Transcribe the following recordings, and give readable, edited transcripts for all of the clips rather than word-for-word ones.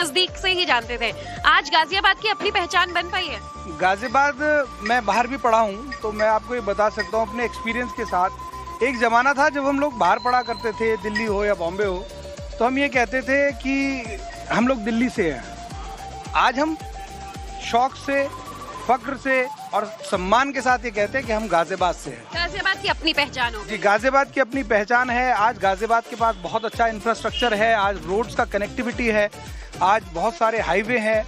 नजदीक से ही जानते थे। आज गाजियाबाद की अपनी पहचान बन पाई है। गाजियाबाद मैं बाहर भी पढ़ा हूँ, तो मैं आपको ये बता सकता हूँ अपने एक्सपीरियंस के साथ। एक ज़माना था जब हम लोग बाहर पढ़ा करते थे, दिल्ली हो या बॉम्बे हो, तो हम ये कहते थे कि हम लोग दिल्ली से हैं। आज हम शौक से, फक्र से और सम्मान के साथ ये कहते हैं कि हम गाजियाबाद से हैं। गाजियाबाद की अपनी पहचान हो जी, गाजियाबाद की अपनी पहचान है। आज गाजियाबाद के पास बहुत अच्छा इंफ्रास्ट्रक्चर है, आज रोड्स का कनेक्टिविटी है, आज बहुत सारे हाईवे हैं।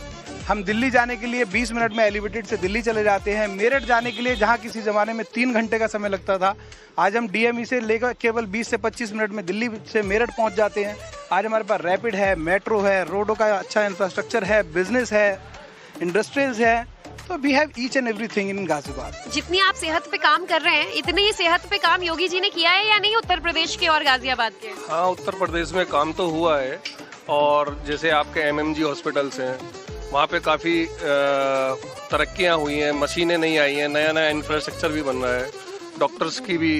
हम दिल्ली जाने के लिए 20 मिनट में एलिवेटेड से दिल्ली चले जाते हैं। मेरठ जाने के लिए जहां किसी ज़माने में 3 घंटे का समय लगता था, आज हम DME से लेकर केवल 20 से 25 मिनट में दिल्ली से मेरठ पहुंच जाते हैं। आज हमारे पास रैपिड है, मेट्रो है, रोडों का अच्छा इंफ्रास्ट्रक्चर है, बिजनेस है, इंडस्ट्रीज है। तो we have each and everything in Ghaziabad. जितनी आप सेहत पे काम कर रहे हैं, इतनी ही सेहत पे काम योगी जी ने किया है या नहीं, उत्तर प्रदेश के और गाजियाबाद के? हाँ, उत्तर प्रदेश में काम तो हुआ है। और जैसे आपके MMG हॉस्पिटल्स हैं, वहाँ पे काफ़ी तरक्कियाँ हुई हैं, मशीनें नहीं आई हैं, नया नया इंफ्रास्ट्रक्चर भी बन रहा है, डॉक्टर्स की भी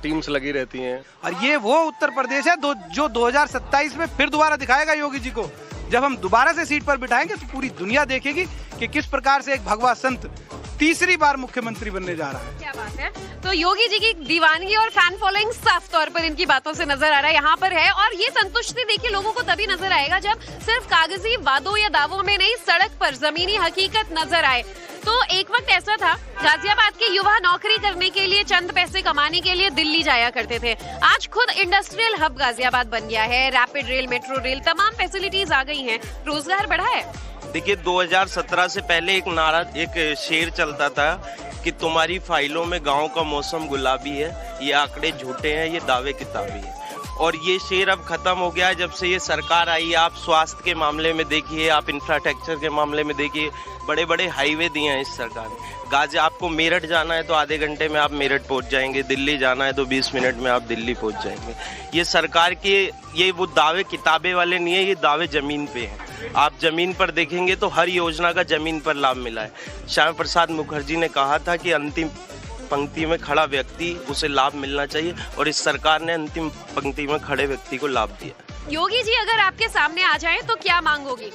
टीम्स लगी रहती हैं। और ये वो उत्तर प्रदेश है जो 2027 में फिर दोबारा दिखाएगा योगी जी को। जब हम दोबारा से सीट पर बिठाएंगे तो पूरी दुनिया देखेगी कि किस प्रकार से एक भगवा संत तीसरी बार मुख्यमंत्री बनने जा रहा है। क्या बात है। तो योगी जी की दीवानगी और फैन फॉलोइंग साफ तौर पर इनकी बातों से नजर आ रहा है, यहाँ पर है। और ये संतुष्टि देखिए लोगों को तभी नजर आएगा जब सिर्फ कागजी वादों या दावों में नहीं, सड़क पर जमीनी हकीकत नजर आए। तो एक वक्त ऐसा था, गाजियाबाद के युवा नौकरी करने के लिए, चंद पैसे कमाने के लिए दिल्ली जाया करते थे। आज खुद इंडस्ट्रियल हब गाजियाबाद बन गया है। रैपिड रेल, मेट्रो रेल, तमाम फैसिलिटीज आ गई हैं, रोजगार बढ़ा है। देखिए, 2017 से पहले एक शेर चलता था कि तुम्हारी फाइलों में गांव का मौसम गुलाबी है, ये आंकड़े झूठे हैं, ये दावे किताबी है। और ये शेर अब खत्म हो गया है जब से ये सरकार आई है। आप स्वास्थ्य के मामले में देखिए, आप इंफ्रास्ट्रक्चर के मामले में देखिए, बड़े बड़े हाईवे दिए हैं इस सरकार ने। आपको मेरठ जाना है तो आधे घंटे में आप मेरठ पहुंच जाएंगे, दिल्ली जाना है तो 20 मिनट में आप दिल्ली पहुंच जाएंगे। ये सरकार के ये वो दावे किताबें वाले नहीं है, ये दावे जमीन पे हैं। आप जमीन पर देखेंगे तो हर योजना का जमीन पर लाभ मिला है। श्यामा प्रसाद मुखर्जी ने कहा था कि अंतिम पंक्ति में खड़ा व्यक्ति, उसे लाभ मिलना चाहिए, और इस सरकार ने अंतिम पंक्ति में खड़े व्यक्ति को लाभ दिया। योगी जी अगर आपके सामने आ जाएं तो क्या मांगोगी?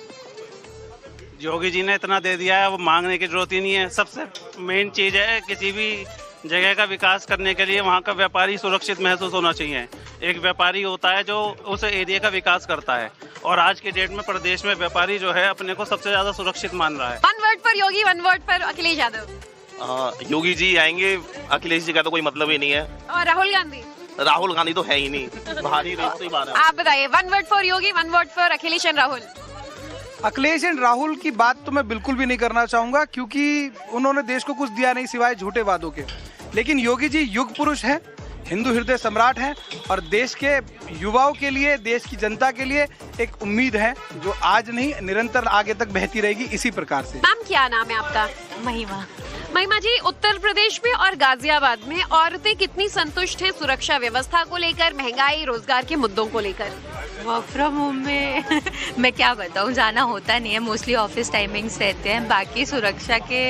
योगी जी ने इतना दे दिया है, वो मांगने की जरूरत ही नहीं है। सबसे मेन चीज है, किसी भी जगह का विकास करने के लिए वहाँ का व्यापारी सुरक्षित महसूस होना चाहिए। एक व्यापारी होता है जो उस एरिया का विकास करता है, और आज के डेट में प्रदेश में व्यापारी जो है अपने को सबसे ज्यादा सुरक्षित मान रहा है। 1 वर्ड पर योगी, 1 वर्ड पर अखिलेश यादव। योगी जी आएंगे, अखिलेश जी का तो कोई मतलब ही नहीं है। और राहुल गांधी? राहुल गांधी तो है ही नहीं, बाहरी बात। आप बताइए, 1 word for Yogi, 1 word for Akhilesh and Rahul. Akhilesh and Rahul की बात तो मैं बिल्कुल भी नहीं करना चाहूंगा, क्योंकि उन्होंने देश को कुछ दिया नहीं सिवाय झूठे वादों के। लेकिन योगी जी युग पुरुष हैं, हिंदू हृदय सम्राट हैं, और देश के युवाओं के लिए, देश की जनता के लिए एक उम्मीद है जो आज नहीं, निरंतर आगे तक बहती रहेगी इसी प्रकार से। मैम, क्या नाम है आपका? महिमा। महिमा जी, उत्तर प्रदेश में और गाजियाबाद में औरतें कितनी संतुष्ट हैं सुरक्षा व्यवस्था को लेकर, महंगाई, रोजगार के मुद्दों को लेकर? वर्क फ्रॉम होम में मैं क्या बताऊँ, जाना होता नहीं है, मोस्टली ऑफिस टाइमिंग्स रहते हैं। बाकी सुरक्षा के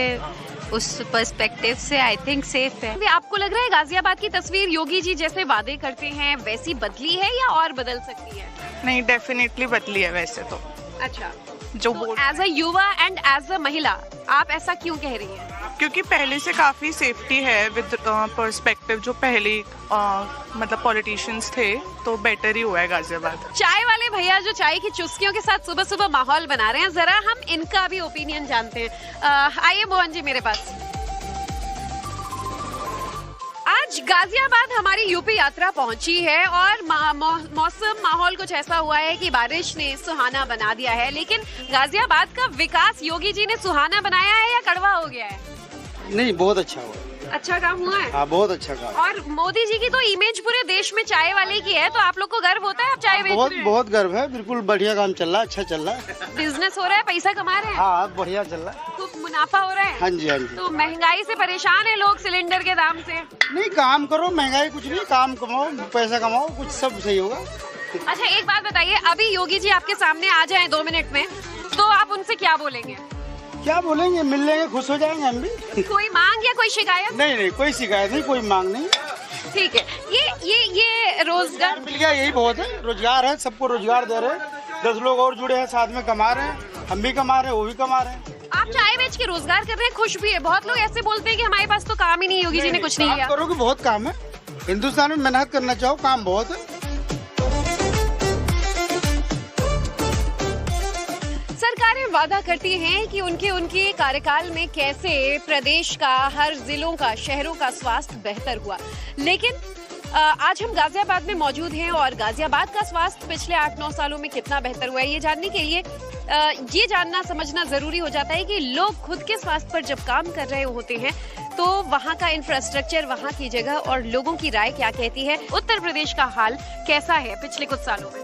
उस पर्सपेक्टिव से आई थिंक सेफ है। आपको लग रहा है गाजियाबाद की तस्वीर योगी जी जैसे वादे करते हैं वैसी बदली है या और बदल सकती है? नहीं, डेफिनेटली बदली है वैसे तो। अच्छा, जो एज अ युवा एंड एज अ महिला आप ऐसा क्यों कह रही हैं? क्योंकि पहले से काफी सेफ्टी है विद पर्सपेक्टिव जो पहले मतलब पॉलिटिशियंस थे, तो बेटर ही हुआ है गाजियाबाद। चाय वाले भैया जो चाय की चुस्कियों के साथ सुबह सुबह माहौल बना रहे हैं, जरा हम इनका भी ओपिनियन जानते हैं। आइए मोहन जी मेरे पास। आज गाजियाबाद हमारी यूपी यात्रा पहुंची है और मौसम माहौल कुछ ऐसा हुआ है कि बारिश ने सुहाना बना दिया है। लेकिन गाजियाबाद का विकास योगी जी ने सुहाना बनाया है या कड़वा हो गया है? नहीं, बहुत अच्छा हुआ। अच्छा काम हुआ है? हाँ, बहुत अच्छा काम। और मोदी जी की तो इमेज पूरे देश में चाय वाले की है, तो आप लोग को गर्व होता है आप चाय बेच रहे हैं? बहुत गर्व है, बिल्कुल बढ़िया काम चल रहा है, अच्छा चल रहा है। बिजनेस हो रहा है, पैसा कमा रहे हैं? हाँ, बढ़िया चल रहा है, खूब मुनाफा हो रहा है। हाँ जी, हाँ जी। तो महंगाई से परेशान है लोग, सिलेंडर के दाम से? नहीं, काम करो, महंगाई कुछ नहीं, काम कमाओ, पैसा कमाओ, कुछ सब सही होगा। अच्छा, एक बात बताइए, अभी योगी जी आपके सामने आ जाए 2 मिनट में, तो आप उनसे क्या बोलेंगे? क्या बोलेंगे, मिल लेंगे, खुश हो जाएंगे हम भी। कोई मांग या कोई शिकायत? नहीं नहीं, कोई शिकायत नहीं, कोई मांग नहीं। ठीक है। ये रोजगार मिल गया, यही बहुत है। रोजगार है, सबको रोजगार दे रहे हैं, 10 लोग और जुड़े हैं, साथ में कमा रहे हैं, हम भी कमा रहे हैं, वो भी कमा रहे हैं। आप चाय बेच के रोजगार कर रहे हैं, खुश भी है। बहुत लोग ऐसे बोलते हैं कि हमारे पास तो काम ही नहीं, योगी जी ने कुछ नहीं किया। करो कि बहुत काम है, हिंदुस्तान में मेहनत करना चाहो, काम बहुत है। सरकारें वादा करती हैं कि उनके कार्यकाल में कैसे प्रदेश का हर जिलों का, शहरों का स्वास्थ्य बेहतर हुआ, लेकिन आज हम गाजियाबाद में मौजूद हैं और गाजियाबाद का स्वास्थ्य पिछले 8-9 सालों में कितना बेहतर हुआ है, ये जानने के लिए ये जानना समझना जरूरी हो जाता है कि लोग खुद के स्वास्थ्य पर जब काम कर रहे होते हैं तो वहाँ का इंफ्रास्ट्रक्चर, वहाँ की जगह और लोगों की राय क्या कहती है। उत्तर प्रदेश का हाल कैसा है पिछले कुछ सालों में?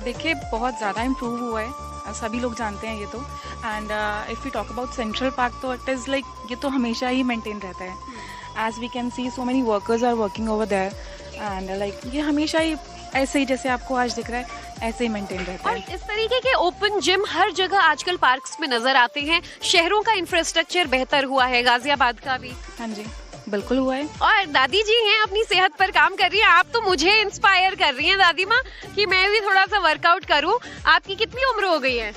देखिए, बहुत ज़्यादा इम्प्रूव हुआ है, सभी लोग जानते हैं ये तो। And if we talk about central park, तो इट इज़ लाइक ये तो हमेशा ही मेंटेन रहता है। As we can see, so many workers are working over there and like ये हमेशा ही ऐसे ही, जैसे आपको आज दिख रहा है, ऐसे ही मेंटेन रहता है। और इस तरीके के ओपन जिम हर जगह आजकल पार्क्स में नजर आते हैं। शहरों का इंफ्रास्ट्रक्चर बेहतर हुआ है, गाजियाबाद का भी। हाँ जी, बिल्कुल हुआ है। और दादी जी हैं, अपनी सेहत पर काम कर रही हैं। आप तो मुझे इंस्पायर कर रही हैं दादी माँ कि मैं भी थोड़ा सा वर्कआउट करूं। आपकी कितनी उम्र हो गई है?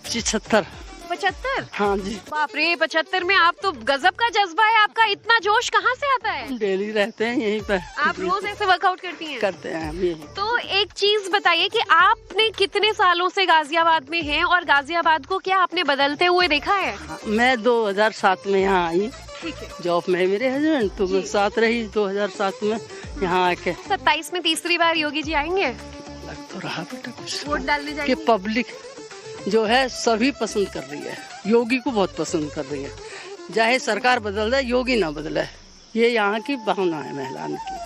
75। 75? हाँ जी। बाप रे, 75 में आप तो गजब का जज्बा है आपका। इतना जोश कहाँ से आता है? डेली रहते हैं यहीं पर। आप रोज ऐसे वर्कआउट करती हैं? करते हैं हम यही। तो एक चीज बताइए कि आपने कितने सालों से गाजियाबाद में हैं और गाजियाबाद को क्या आपने बदलते हुए देखा है? मैं 2007 में यहाँ आई। ठीक है। जॉब में मेरे हस्बैंड, तो मैं साथ रही 2007 में यहाँ आके। 27 में तीसरी बार योगी जी आएंगे? लग तो रहा बेटा कुछ वोट डालने जाएंगे? कि पब्लिक जो है सभी पसंद कर रही है, योगी को बहुत पसंद कर रही है। चाहे सरकार बदल जाए, योगी ना बदले, ये यहाँ की भावना है महिलाओं की।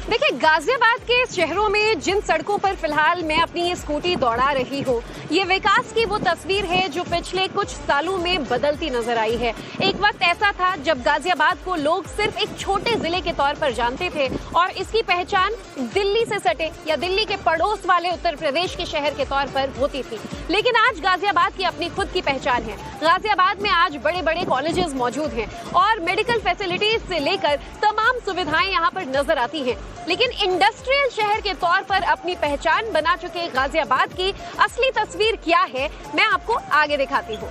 देखिए, गाजियाबाद के शहरों में जिन सड़कों पर फिलहाल मैं अपनी ये स्कूटी दौड़ा रही हूँ, ये विकास की वो तस्वीर है जो पिछले कुछ सालों में बदलती नजर आई है। एक वक्त ऐसा था जब गाजियाबाद को लोग सिर्फ एक छोटे जिले के तौर पर जानते थे और इसकी पहचान दिल्ली से सटे या दिल्ली के पड़ोस वाले उत्तर प्रदेश के शहर के तौर पर होती थी। लेकिन आज गाजियाबाद की अपनी खुद की पहचान है। गाजियाबाद में आज बड़े बड़े कॉलेजेस मौजूद हैं और मेडिकल फैसिलिटीज से लेकर तमाम सुविधाएं यहाँ पर नजर आती हैं। लेकिन इंडस्ट्रियल शहर के तौर पर अपनी पहचान बना चुके गाजियाबाद की असली तस्वीर क्या है, मैं आपको आगे दिखाती हूँ।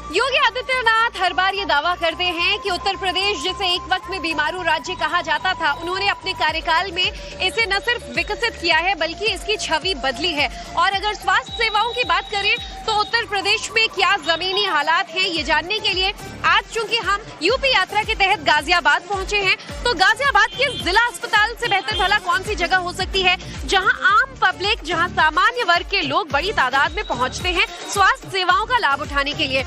योगी आदित्यनाथ हर बार ये दावा करते हैं कि उत्तर प्रदेश, जिसे एक वक्त में बीमारू राज्य कहा जाता था, उन्होंने अपने कार्यकाल में इसे न सिर्फ विकसित किया है बल्कि इसकी छवि बदली है। और अगर स्वास्थ्य सेवाओं की बात करें तो उत्तर प्रदेश में क्या जमीनी हालात हैं, ये जानने के लिए आज चूंकि हम यूपी यात्रा के तहत गाजियाबाद पहुंचे हैं, तो गाजियाबाद के जिला अस्पताल से बेहतर भला कौन सी जगह हो सकती है जहां आम पब्लिक, जहां सामान्य वर्ग के लोग बड़ी तादाद में पहुंचते हैं स्वास्थ्य सेवाओं का लाभ उठाने के लिए।